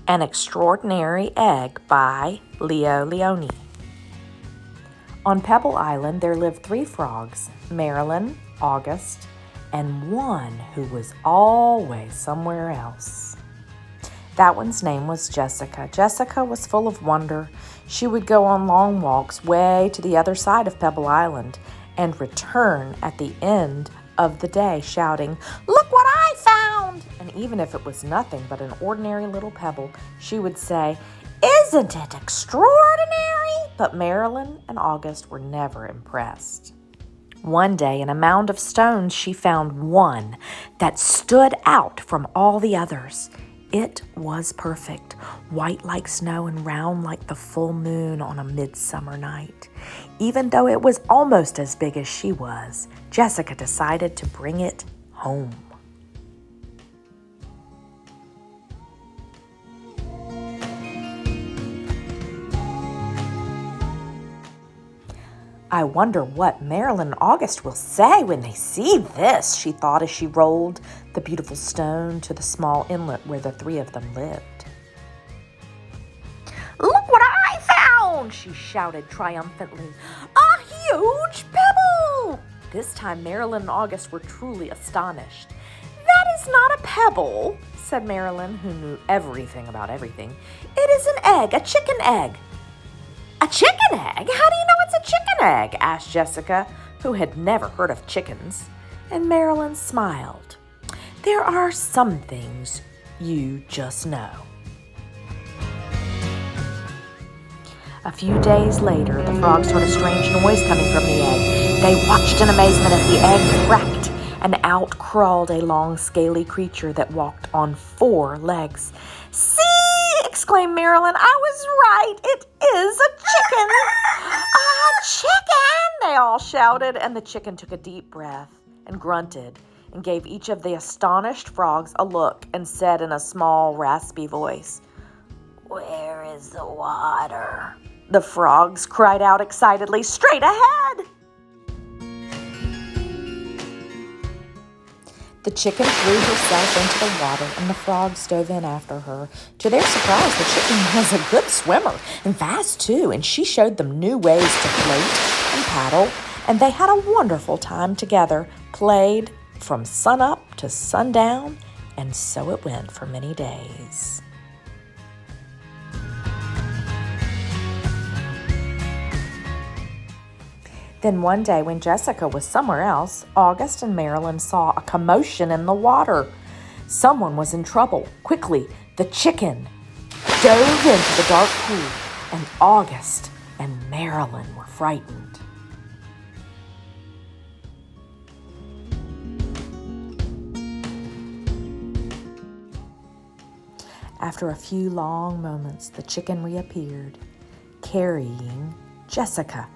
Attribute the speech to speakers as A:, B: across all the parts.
A: An Extraordinary Egg by Leo Lionni. On Pebble Island, there lived 3 frogs, Marilyn, August, and one who was always somewhere else. That one's name was Jessica. Jessica was full of wonder. She would go on long walks way to the other side of Pebble Island and return at the end of the day shouting, "Look what I found!" And even if it was nothing but an ordinary little pebble, she would say, "Isn't it extraordinary?" But Marilyn and August were never impressed. One day in a mound of stones, she found one that stood out from all the others. It was perfect, white like snow and round like the full moon on a midsummer night. Even though it was almost as big as she was, Jessica decided to bring it home. "I wonder what Marilyn and August will say when they see this," she thought as she rolled the beautiful stone to the small inlet where the 3 of them lived. "Look what I found!" she shouted triumphantly. "A huge pebble!" This time Marilyn and August were truly astonished. "That is not a pebble," said Marilyn, who knew everything about everything. "It is an egg, a chicken egg." "A chicken egg? How do you know it's a chicken egg?" asked Jessica, who had never heard of chickens. And Marilyn smiled. "There are some things you just know." A few days later, the frogs heard a strange noise coming from the egg. They watched in amazement as the egg cracked, and out crawled a long, scaly creature that walked on 4 legs. "See!" exclaimed Marilyn. "I was right. It is a chicken." "A chicken!" they all shouted, and the chicken took a deep breath and grunted and gave each of the astonished frogs a look and said in a small, raspy voice, "Where is the water?" The frogs cried out excitedly, "Straight ahead!" The chicken threw herself into the water, and the frogs dove in after her. To their surprise, the chicken was a good swimmer, and fast too, and she showed them new ways to float and paddle, and they had a wonderful time together, played from sunup to sundown, and so it went for many days. Then one day when Jessica was somewhere else, August and Marilyn saw a commotion in the water. Someone was in trouble. Quickly, the chicken dove into the dark pool, and August and Marilyn were frightened. After a few long moments, the chicken reappeared, carrying Jessica.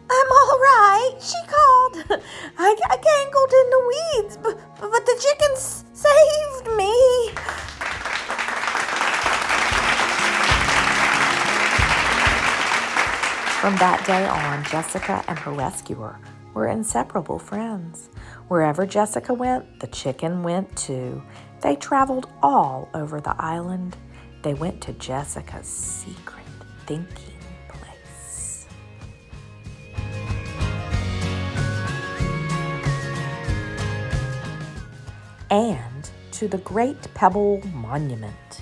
A: "I'm all right," she called. I gangled in the weeds, but the chickens saved me." From that day on, Jessica and her rescuer were inseparable friends. Wherever Jessica went, the chicken went too. They traveled all over the island. They went to Jessica's secret thinking place. And to the Great Pebble Monument.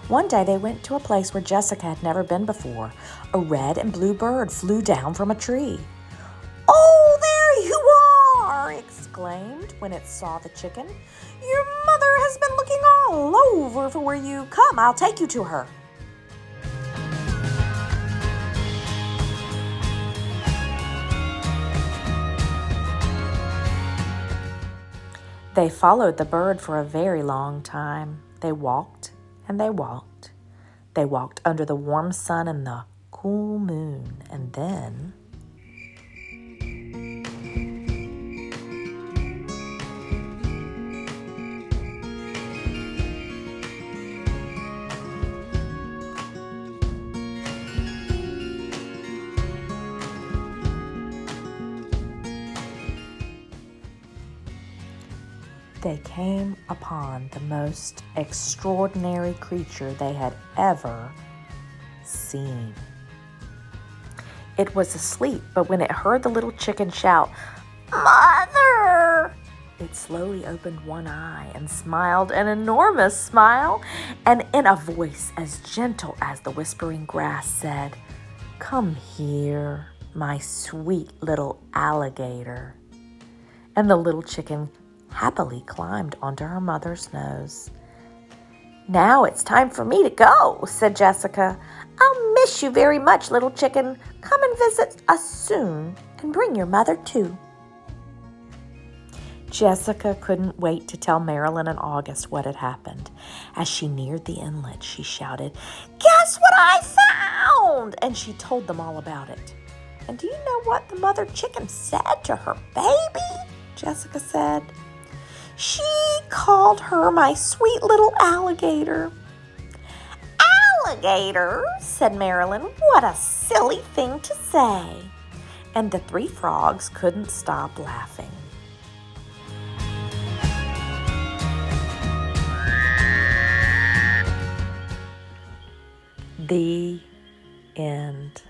A: One day they went to a place where Jessica had never been before. A red and blue bird flew down from a tree. "Oh, there you are!" it exclaimed when it saw the chicken. "Your mother has been looking all over for you. Come, I'll take you to her." They followed the bird for a very long time. They walked and they walked. They walked under the warm sun and the cool moon, and then They came upon the most extraordinary creature they had ever seen. It was asleep, but when it heard the little chicken shout, "Mother!" it slowly opened one eye and smiled an enormous smile, and in a voice as gentle as the whispering grass said, "Come here, my sweet little alligator." And the little chicken happily climbed onto her mother's nose. "Now it's time for me to go," said Jessica. "I'll miss you very much, little chicken. Come and visit us soon, and bring your mother too." Jessica couldn't wait to tell Marilyn and August what had happened. As she neared the inlet, she shouted, "Guess what I found!" And she told them all about it. "And do you know what the mother chicken said to her baby?" Jessica said. "She called her my sweet little alligator." "Alligator?" said Marilyn. "What a silly thing to say." And the three frogs couldn't stop laughing. The end.